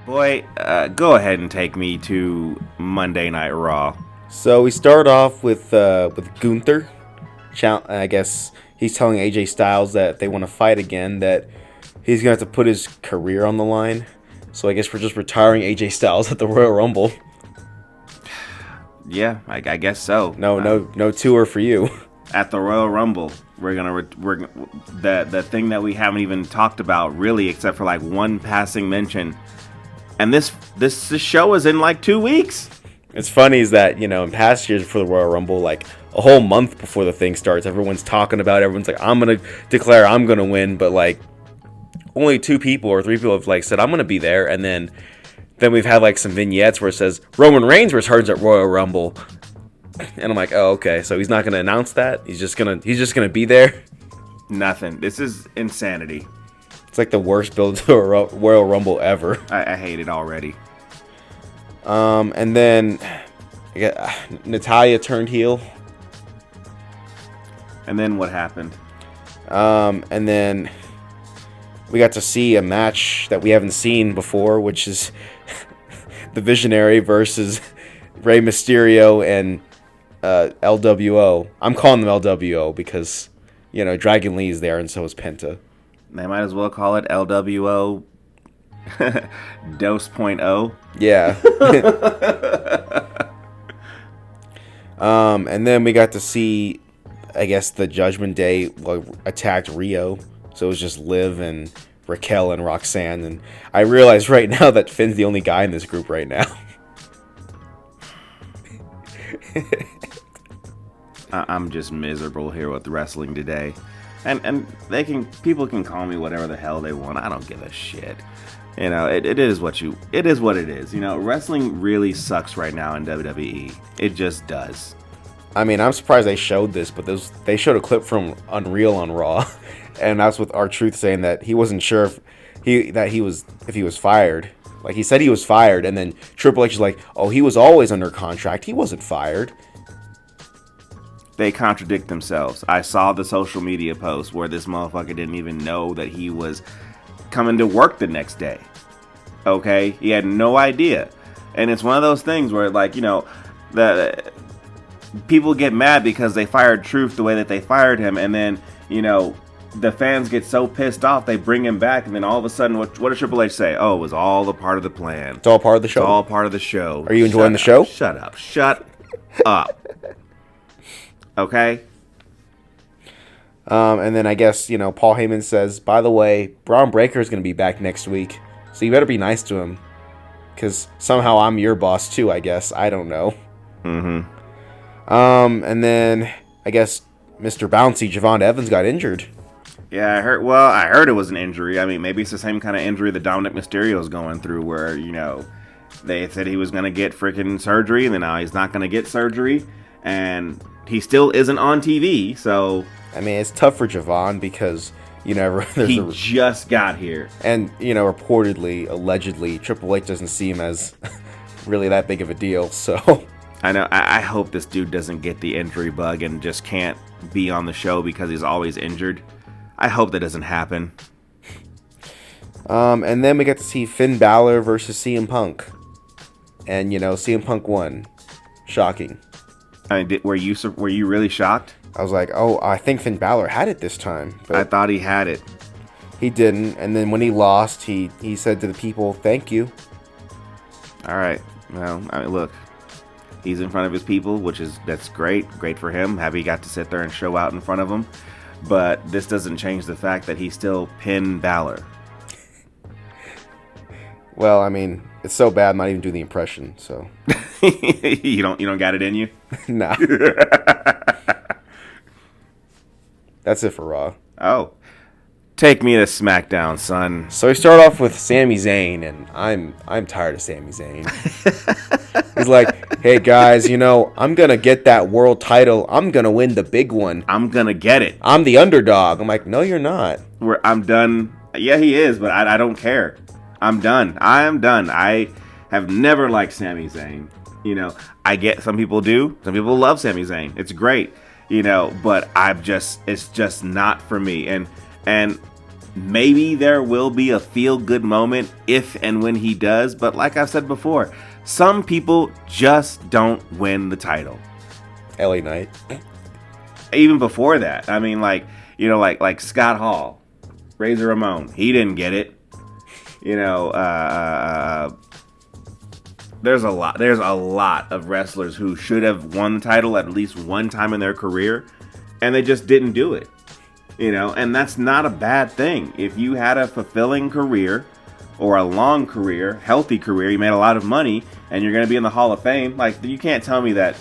Boy, go ahead and take me to Monday Night Raw. So we start off with Gunther. I guess he's telling AJ Styles that if they want to fight again, that he's gonna have to put his career on the line. So I guess we're just retiring AJ Styles at the Royal Rumble. Yeah, I guess so. No tour for you. At the Royal Rumble, we're the thing that we haven't even talked about really, except for like one passing mention. And this show is in like 2 weeks. It's funny is that, in past years for the Royal Rumble, like a whole month before the thing starts, everyone's talking about it. Everyone's like, I'm going to declare I'm going to win. But like only 2 people or 3 people have like said, I'm going to be there. And then we've had like some vignettes where it says Roman Reigns returns at Royal Rumble. And I'm like, oh, okay. So he's not going to announce that. He's just going to be there. Nothing. This is insanity. It's like the worst build to a Royal Rumble ever. I hate it already. And then Natalya turned heel. And then what happened? And then we got to see a match that we haven't seen before, which is the Visionary versus Rey Mysterio and LWO. I'm calling them LWO because, Dragon Lee's there and so is Penta. They might as well call it LWO Dose.0. Yeah. And then we got to see, I guess, the Judgment Day attacked Rio. So it was just Liv and Raquel and Roxanne. And I realize right now that Finn's the only guy in this group right now. I'm just miserable here with wrestling today. And people can call me whatever the hell they want. I don't give a shit. It is what it is. Wrestling really sucks right now in WWE. It just does. I mean, I'm surprised they showed this, but they showed a clip from Unreal on Raw, and that's with R-Truth saying that he wasn't sure if he was fired. Like, he said he was fired, and then Triple H is like, oh, he was always under contract. He wasn't fired. They contradict themselves. I saw the social media post where this motherfucker didn't even know that he was coming to work the next day. Okay? He had no idea. And it's one of those things where, like, the people get mad because they fired Truth the way that they fired him, and then, the fans get so pissed off they bring him back, and then all of a sudden, what did Triple H say? Oh, it was all a part of the plan. It's all part of the show. It's all part of the show. Are you enjoying the show? Shut up. Shut up. Okay? And then I guess, Paul Heyman says, by the way, Braun Breaker is going to be back next week, so you better be nice to him, because somehow I'm your boss too, I guess. I don't know. Mm-hmm. And then I guess Mr. Bouncy, Javon Evans, got injured. Yeah, I heard it was an injury. I mean, maybe it's the same kind of injury that Dominic Mysterio is going through, where, they said he was going to get freaking surgery, and then now he's not going to get surgery, and he still isn't on TV, so... I mean, it's tough for Javon because, he just got here. And, reportedly, allegedly, Triple H doesn't see him as really that big of a deal, so... I know. I hope this dude doesn't get the injury bug and just can't be on the show because he's always injured. I hope that doesn't happen. And then we got to see Finn Balor versus CM Punk. And, CM Punk won. Shocking. I mean, were you really shocked? I was like, oh, I think Finn Balor had it this time. But I thought he had it. He didn't. And then when he lost, he said to the people, thank you. All right. Well, I mean, look. He's in front of his people, that's great. Great for him. Happy he got to sit there and show out in front of them. But this doesn't change the fact that he still pinned Balor. Well, I mean, it's so bad I'm not even doing the impression, so. You don't got it in you? Nah. That's it for Raw. Oh. Take me to Smackdown, son. So we start off with Sami Zayn, and I'm tired of Sami Zayn. He's like, hey guys, I'm gonna get that world title. I'm gonna win the big one. I'm gonna get it. I'm the underdog. I'm like, no, you're not. I'm done. Yeah, he is, but I don't care. I'm done. I am done. I have never liked Sami Zayn. I get some people do. Some people love Sami Zayn. It's great. But it's just not for me. And maybe there will be a feel-good moment if and when he does. But like I've said before, some people just don't win the title. LA Knight. Even before that, I mean, like, you know, like Scott Hall, Razor Ramon, he didn't get it. You know, there's a lot of wrestlers who should have won the title at least one time in their career, and they just didn't do it. You know, and that's not a bad thing. If you had a fulfilling career or a long career, healthy career, you made a lot of money, and you're going to be in the Hall of Fame, like, you can't tell me that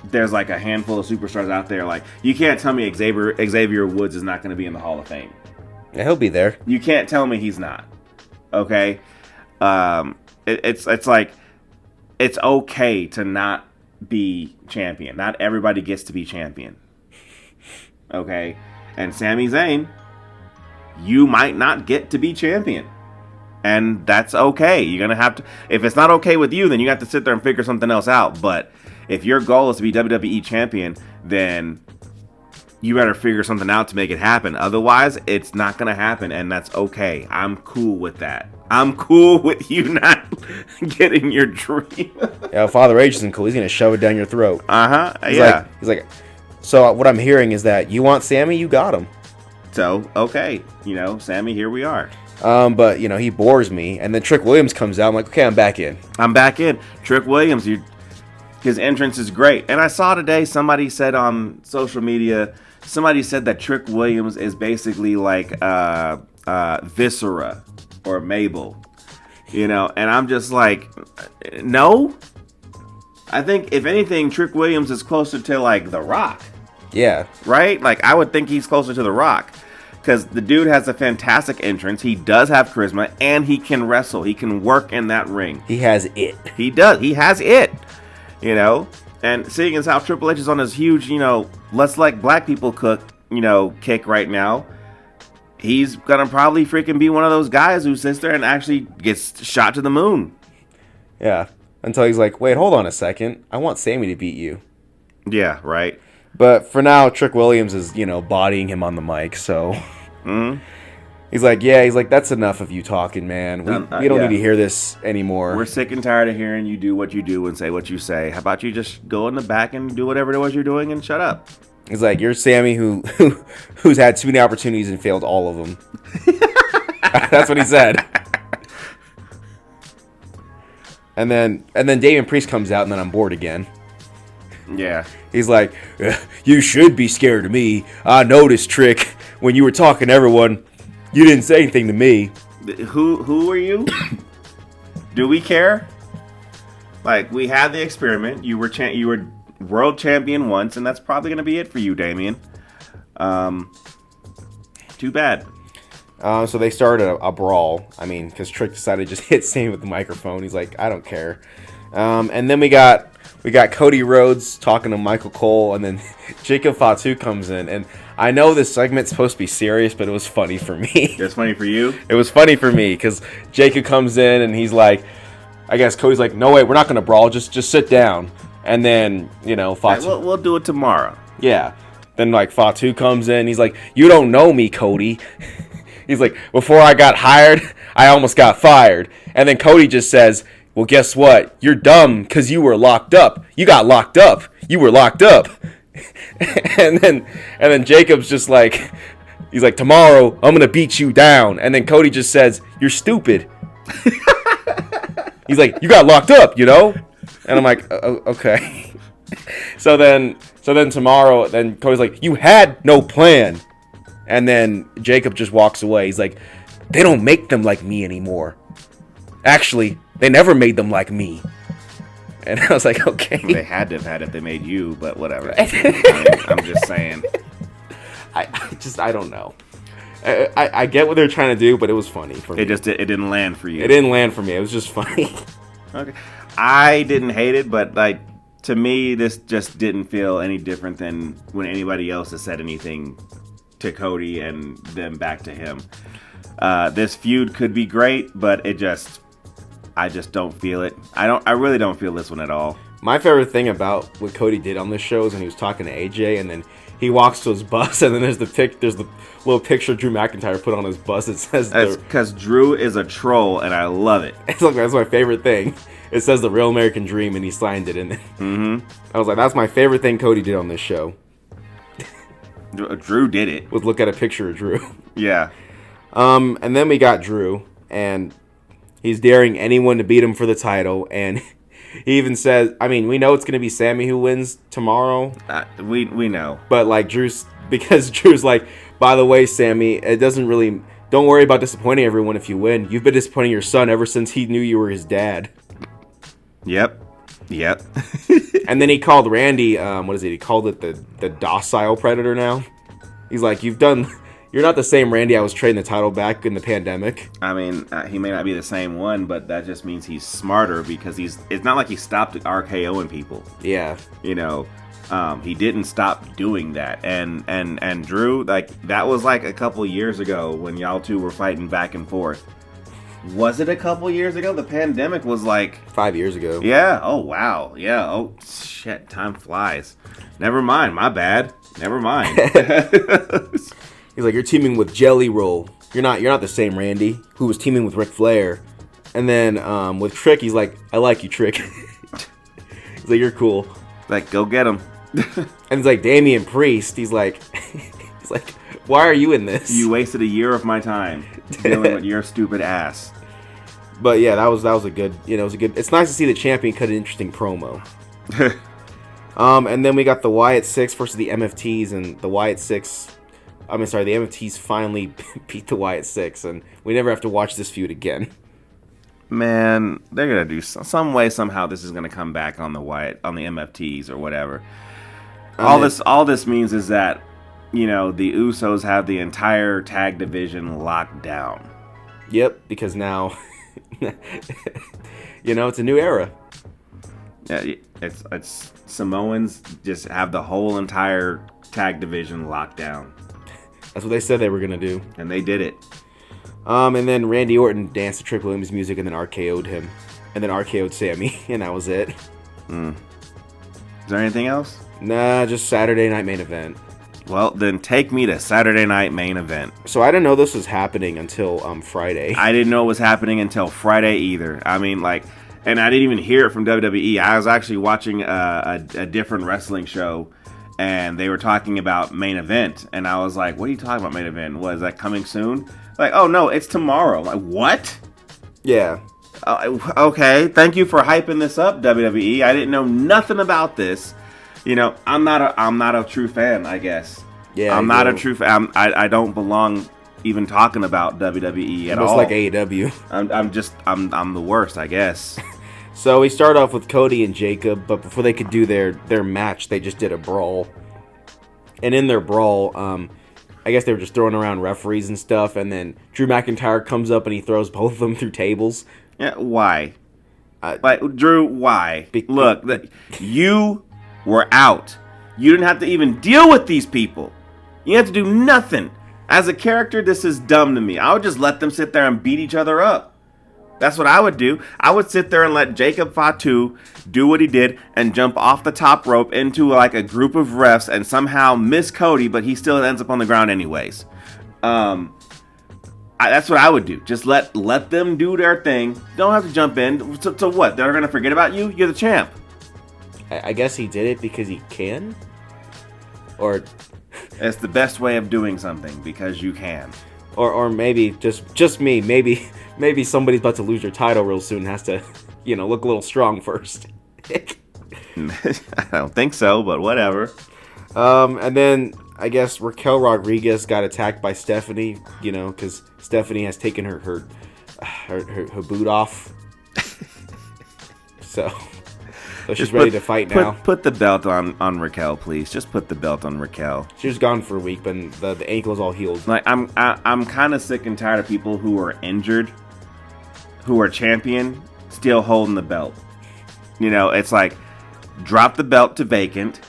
there's like a handful of superstars out there. Like, you can't tell me Xavier Woods is not going to be in the Hall of Fame. Yeah, he'll be there. You can't tell me he's not. Okay, it's like, it's okay to not be champion. Not everybody gets to be champion. Okay, and Sami Zayn, you might not get to be champion, and that's okay. You're gonna have to. If it's not okay with you, then you have to sit there and figure something else out. But if your goal is to be WWE champion, then you better figure something out to make it happen. Otherwise, it's not gonna happen, and that's okay. I'm cool with that. I'm cool with you not getting your dream. Yeah, Father H isn't cool. He's gonna shove it down your throat. Yeah. He's like. So what I'm hearing is that you want Sammy, you got him. So okay, you know, Sammy, here we are. But you know, he bores me, and then Trick Williams comes out. I'm like, okay, I'm back in. Trick Williams, his entrance is great. And I saw today somebody said on social media, somebody said that Trick Williams is basically like Viscera or Mabel, you know. And I'm just like, no. I think if anything, Trick Williams is closer to like The Rock. Yeah. Right? Like, I would think he's closer to The Rock. Because the dude has a fantastic entrance. He does have charisma. And he can wrestle. He can work in that ring. He has it. He does. He has it. You know? And seeing as how Triple H is on this huge, you know, let's let black people cook, you know, kick right now. He's going to probably freaking be one of those guys who sits there and actually gets shot to the moon. Yeah. Until he's like, wait, hold on a second. I want Sammy to beat you. Yeah, right. But for now, Trick Williams is, you know, bodying him on the mic, so... He's like, that's enough of you talking, man. We don't need to hear this anymore. We're sick and tired of hearing you do what you do and say what you say. How about you just go in the back and do whatever it was you're doing and shut up? He's like, you're Sammy who's had too many opportunities and failed all of them. That's what he said. And then Damian Priest comes out, and then I'm bored again. Yeah. He's like, you should be scared of me. I noticed, Trick, when you were talking to everyone, you didn't say anything to me. Who are you? Do we care? Like, we had the experiment. You were world champion once, and that's probably going to be it for you, Damian. Too bad. So they started a brawl. I mean, because Trick decided to just hit Sammy with the microphone. He's like, I don't care. And then we got Cody Rhodes talking to Michael Cole, and then Jacob Fatu comes in. And I know this segment's supposed to be serious, but it was funny for me. It's funny for you? It was funny for me, because Jacob comes in, and he's like, I guess Cody's like, no, wait, we're not going to brawl. Just sit down. And then, you know, Fatu... Right, we'll do it tomorrow. Yeah. Then, like, Fatu comes in. He's like, you don't know me, Cody. He's like, before I got hired, I almost got fired. And then Cody just says, well, guess what? You're dumb because you were locked up. You got locked up. You were locked up. and then Jacob's just like, he's like, tomorrow I'm going to beat you down. And then Cody just says, you're stupid. He's like, you got locked up, you know? And I'm like, okay. So then tomorrow, then Cody's like, you had no plan. And then Jacob just walks away. He's like, they don't make them like me anymore. Actually, they never made them like me. And I was like, okay. They had to have had it if they made you, but whatever. I'm just saying. I don't know. I get what they're trying to do, but it was funny for me. It didn't land for you. It didn't land for me. It was just funny. Okay. I didn't hate it, but like, to me, this just didn't feel any different than when anybody else has said anything to Cody and then back to him. This feud could be great, but I just don't feel it. I really don't feel this one at all. My favorite thing about what Cody did on this show is when he was talking to AJ, and then he walks to his bus, and then there's the little picture Drew McIntyre put on his bus. It says that's because Drew is a troll, and I love it. It's like, that's my favorite thing. It says the Real American Dream, and he signed it. And I was like, that's my favorite thing Cody did on this show. Drew did it. Was look at a picture of Drew. Yeah. And then we got Drew, and he's daring anyone to beat him for the title, and he even says, I mean, we know it's going to be Sammy who wins tomorrow. We know. But, like, Drew's like, by the way, Sammy, don't worry about disappointing everyone if you win. You've been disappointing your son ever since he knew you were his dad. Yep. And then he called Randy, what is it? He called it the docile predator now. He's like, you're not the same Randy I was trading the title back in the pandemic. I mean, he may not be the same one, but that just means he's smarter because it's not like he stopped RKOing people. Yeah. You know, he didn't stop doing that. And Drew, like, that was like a couple years ago when y'all two were fighting back and forth. Was it a couple years ago? The pandemic was like 5 years ago. Yeah. Oh, wow. Yeah. Oh, shit. Time flies. Never mind. My bad. Never mind. He's like, you're teaming with Jelly Roll. You're not the same Randy who was teaming with Ric Flair. And then with Trick, he's like, I like you, Trick. He's like, you're cool. Like, go get him. And he's like, Damian Priest. He's like, why are you in this? You wasted a year of my time dealing with your stupid ass. But yeah, that was a good, it was a good. It's nice to see the champion cut an interesting promo. And then we got the Wyatt Six versus the MFTs, and the MFTs finally beat the Wyatt Six, and we never have to watch this feud again. Man, they're gonna do some way, somehow. This is gonna come back on the MFTs or whatever. All this means is that, the Usos have the entire tag division locked down. Yep, because now, it's a new era. Yeah, it's Samoans just have the whole entire tag division locked down. That's what they said they were gonna do, and they did it. And then Randy Orton danced to Triple M's music, and then RKO'd him, and then RKO'd Sammy, and that was it. Is there anything else? Nah, just Saturday Night Main Event. Well, then take me to Saturday Night Main Event. So I didn't know this was happening until Friday. I didn't know it was happening until Friday either. I mean, like, and I didn't even hear it from WWE. I was actually watching a different wrestling show, and they were talking about Main Event, and I was like, what are you talking about, Main Event? Was that coming soon? Like, oh no, it's tomorrow. Like, what? Yeah. Okay, thank you for hyping this up, WWE. I didn't know nothing about this. I'm not a true fan, I guess. Yeah, I'm not a true fan. I don't belong even talking about WWE at all. It's like AEW. I'm the worst, I guess. So we start off with Cody and Jacob, but before they could do their match, they just did a brawl. And in their brawl, I guess they were just throwing around referees and stuff, and then Drew McIntyre comes up and he throws both of them through tables. Yeah, why? Drew, why? Look, you were out. You didn't have to even deal with these people. You had to do nothing. As a character, this is dumb to me. I would just let them sit there and beat each other up. That's what I would do. I would sit there and let Jacob Fatu do what he did and jump off the top rope into like a group of refs and somehow miss Cody, but he still ends up on the ground anyways. That's what I would do. Just let them do their thing. Don't have to jump in. So what? They're going to forget about you? You're the champ. I guess he did it because he can? Or... It's the best way of doing something, because you can. Or maybe, just me, maybe somebody's about to lose their title real soon and has to, look a little strong first. I don't think so, but whatever. And then, I guess Raquel Rodriguez got attacked by Stephanie, because Stephanie has taken her boot off. So she's ready to fight now. Put the belt on Raquel, please. Just put the belt on Raquel. She was gone for a week, but the ankle is all healed. Like I'm kind of sick and tired of people who are injured, who are champion, still holding the belt. It's like, drop the belt to vacant,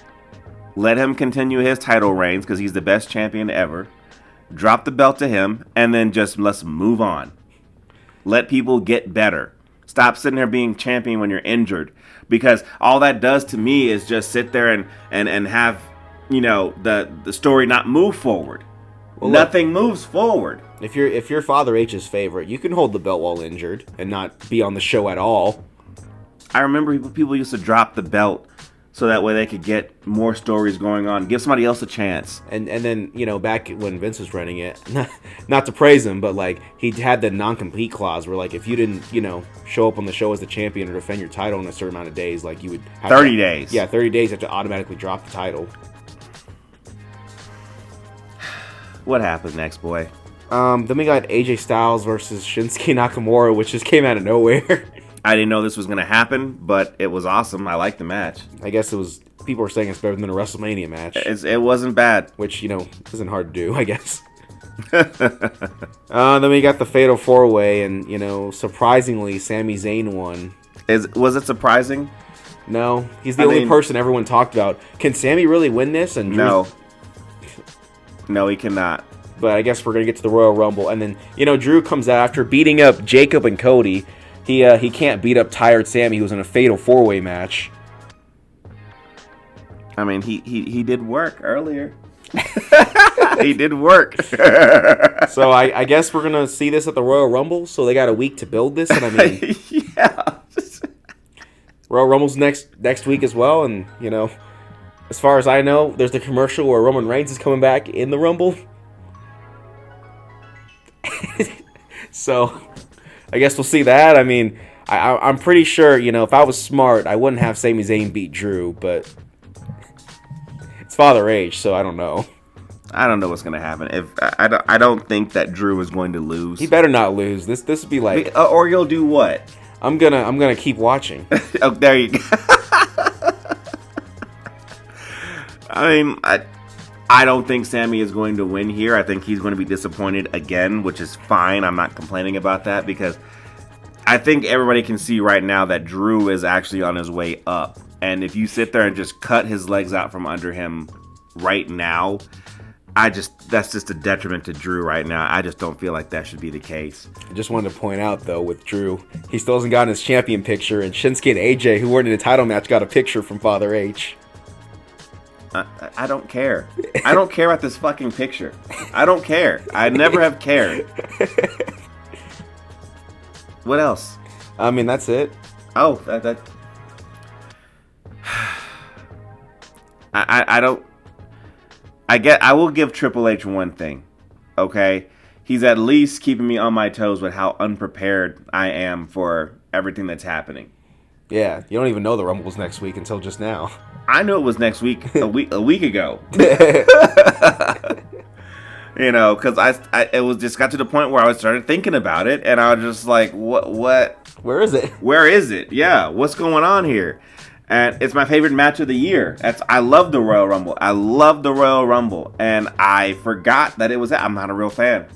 let him continue his title reigns because he's the best champion ever. Drop the belt to him, and then just let's move on. Let people get better. Stop sitting there being champion when you're injured, because all that does to me is just sit there and have, you know, the story not move forward. Well, nothing moves forward. If you're Father H's favorite, you can hold the belt while injured and not be on the show at all. I remember people used to drop the belt so that way they could get more stories going on, give somebody else a chance. And then, you know, back when Vince was running it, not to praise him, but like he had the non-compete clause where like if you didn't, you know, show up on the show as the champion or defend your title in a certain amount of days, like you would have 30 days. Yeah, 30 days you have to automatically drop the title. What happened next, boy? Then we got AJ Styles versus Shinsuke Nakamura, which just came out of nowhere. I didn't know this was going to happen, but it was awesome. I liked the match. I guess it was, people were saying it's better than a WrestleMania match. It wasn't bad. Which, you know, isn't hard to do, I guess. Then we got the Fatal 4-Way, and, you know, surprisingly, Sami Zayn won. Was it surprising? No. He's the only person everyone talked about. Can Sami really win this? And no. No, he cannot. But I guess we're going to get to the Royal Rumble. And then, you know, Drew comes out after beating up Jacob and Cody. He can't beat up tired Sami, who was in a Fatal 4-Way match. I mean, he did work earlier. He did work. So I guess we're going to see this at the Royal Rumble. So they got a week to build this. And I mean, yeah. Royal Rumble's next week as well. And, you know, as far as I know, there's the commercial where Roman Reigns is coming back in the Rumble. So I guess we'll see that. I mean, I'm pretty sure, you know, if I was smart, I wouldn't have Sami Zayn beat Drew, but it's Father H, so I don't know. I don't know what's going to happen. I don't think that Drew is going to lose. He better not lose. This would be like, or you'll do what? I'm gonna keep watching. Oh, there you go. I mean, I don't think Sami is going to win here. I think he's going to be disappointed again, which is fine. I'm not complaining about that because I think everybody can see right now that Drew is actually on his way up. And if you sit there and just cut his legs out from under him right now, that's just a detriment to Drew right now. I just don't feel like that should be the case. I just wanted to point out, though, with Drew, he still hasn't gotten his champion picture, and Shinsuke and AJ, who weren't in a title match, got a picture from Father H. I don't care. I don't care about this fucking picture. I don't care. I never have cared. What else? I mean, that's it. Oh, I don't. I will give Triple H one thing. Okay, he's at least keeping me on my toes with how unprepared I am for everything that's happening. Yeah, you don't even know the Rumble's next week until just now. I knew it was next week a week ago. You know, because it was just got to the point where I started thinking about it, and I was just like, what? Where is it? Where is it? Yeah, what's going on here? And it's my favorite match of the year. I love the Royal Rumble. I love the Royal Rumble, and I forgot that it was. I'm not a real fan.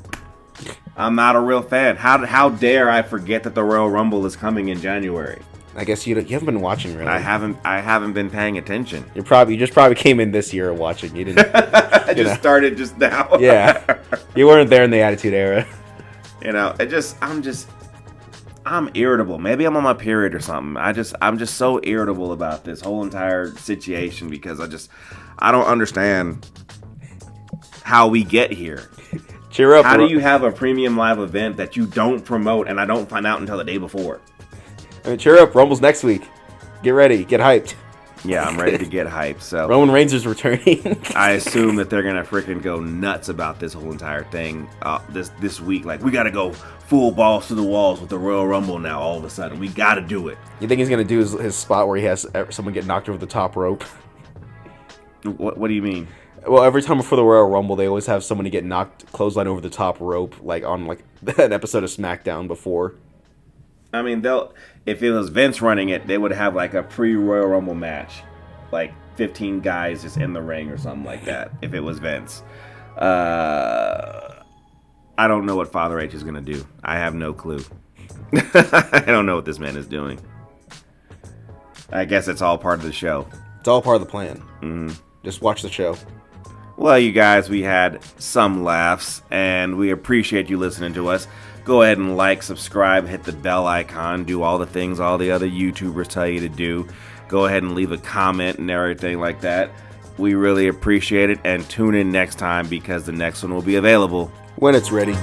I'm not a real fan. How dare I forget that the Royal Rumble is coming in January? I guess you haven't been watching, really. I haven't been paying attention. You just probably came in this year watching. You didn't. I just started just now. Yeah, you weren't there in the Attitude Era. You know, I'm irritable. Maybe I'm on my period or something. I'm just so irritable about this whole entire situation because I don't understand how we get here. Cheer up. How do you have a premium live event that you don't promote and I don't find out until the day before? I mean, cheer up. Rumble's next week. Get ready. Get hyped. Yeah, I'm ready to get hyped. So Roman Reigns is returning. I assume that they're gonna freaking go nuts about this whole entire thing this week. Like, we gotta go full balls to the walls with the Royal Rumble now. All of a sudden, we gotta do it. You think he's gonna do his spot where he has someone get knocked over the top rope? What do you mean? Well, every time before the Royal Rumble, they always have somebody get knocked clothesline over the top rope, like on like an episode of Smackdown before. I mean, if it was Vince running it, they would have like a pre-Royal Rumble match, like 15 guys just in the ring or something like that. If it was Vince, I don't know what Father H is gonna do. I have no clue. I don't know what this man is doing. I guess it's all part of the show. It's all part of the plan. Mm-hmm. Just watch the show. Well, you guys, we had some laughs, and we appreciate you listening to us. Go ahead and like, subscribe, hit the bell icon, do all the things all the other YouTubers tell you to do. Go ahead and leave a comment and everything like that. We really appreciate it, and tune in next time because the next one will be available when it's ready.